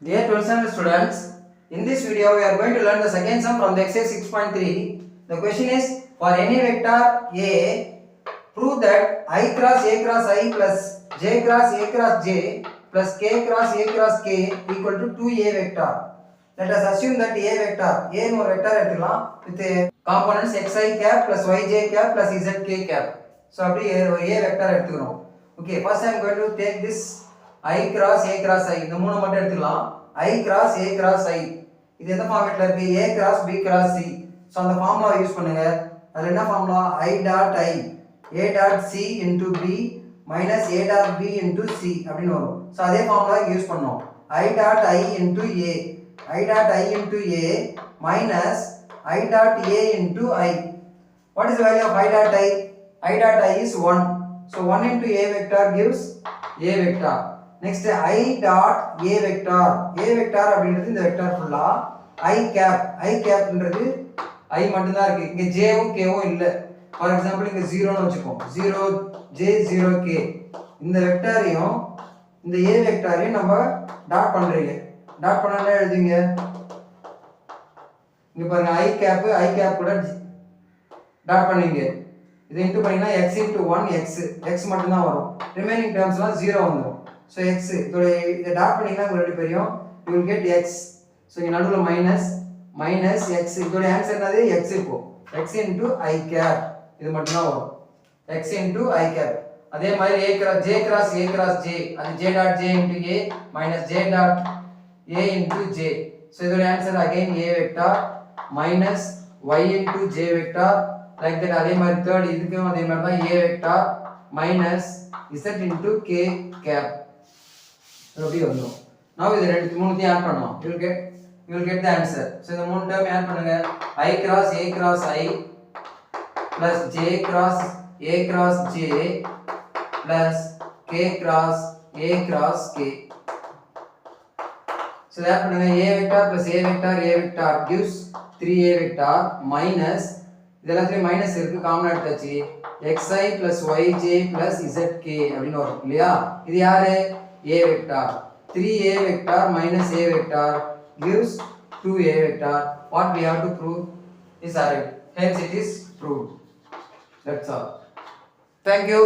Dear 12th standard students, in this video we are going to learn the second sum from the exercise 6.3. The question is, for any vector A, prove that I cross A cross I plus J cross A cross J plus K cross A cross K equal to 2A vector. Let us assume that A vector, A னு ஒரு vector எடுத்துக்கலாம் with components xi cap plus yj cap plus zk cap. So அப்படி ஒரு A vector எடுத்துக்கிறோம். Okay, first I am going to take this I cross A cross I இந்த மூணு மட்டும் எடுத்துக்கலாம். I cross A cross I இது எந்த ஃபார்மட்ல இருக்கு? A cross B cross C. So அந்த ஃபார்முலா யூஸ் பண்ணுங்க. அதுல என்ன formula? I dot I A dot C into B minus A dot B into C அப்படினு வரும். சோ அதே ஃபார்முலா யூஸ் பண்ணோம். I dot I into A I dot I into A minus I dot A into I. What is the value of I dot I? I dot I is 1. So 1 into A vector gives A vector. Next I dot A vector. A vector அப்படிங்கிறது இந்த vector ஃபுல்லா I cap ன்றது I மட்டும் தான் இருக்கு. இங்க J வும் K வும் இல்ல. ஃபார் எக்ஸாம்பிள் இங்க 0 னு வெச்சுப்போம். 0J 0K. இந்த வெக்டாரையும் இந்த A வெக்டாரையும் நம்ம டாட் பண்றீங்க. டாட் பண்ணா என்ன எழுதுவீங்க? இங்க பாருங்க I cap கூட டாட் பண்ணீங்க. இது இன்டு பண்ணீங்கன்னா x into 1 x மட்டும் தான் வரும். ரிமைனிங் டேர்ம்ஸ்லாம் 0 வந்துரும். So x இதோட இத டாட் பண்ணீங்கன்னா உங்களுக்கு எப்படி தெரியும்? you will get x. so இங்க நடுவுல minus x இதோட ஆன்சர் என்னது? x இப்போ x into I cap இது மட்டும் தான் வரும். x into I cap. அதே மாதிரி J cross J அது J dot J into A minus J dot A into J. so இதோட answer again A vector minus y into J vector like that. அதே மாதிரி third இதுக்கும் அதே மாதிரி தான் A vector minus z into K cap. அப்படி வந்துரும். now இது ரெண்டு மூணுத்தையும் ஆட் பண்ணலாம். you will get the answer. so இந்த மூணு டேர்ம் ஆட் பண்ணுங்க. I cross A cross I plus J cross A cross J plus K cross A cross K. so add பண்ணுங்க. A vector plus A vector gives 3A vector minus இதெல்லாம் minus இருக்கு common எடுத்தாச்சு xi plus yj plus zk அப்படினு வரும் இல்லையா? இது யாரு? A vector. 3A vector minus A vector gives 2A vector. What we have to prove is correct. Hence it is proved. That's all. Thank you.